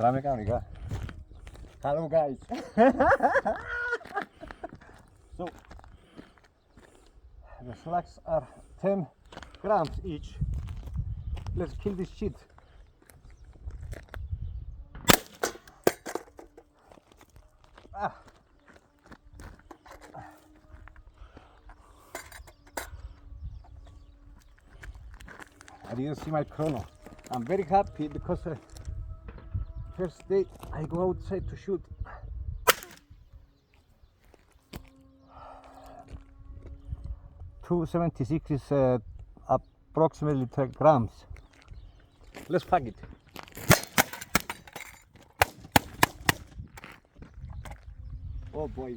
Salam alaikum. Hello guys. So the slugs are 10 grams each. Let's kill this shit. I didn't see my chrono. I'm very happy because first day I go outside to shoot. $2.76 is approximately 10 grams. Let's pack it. Oh boy.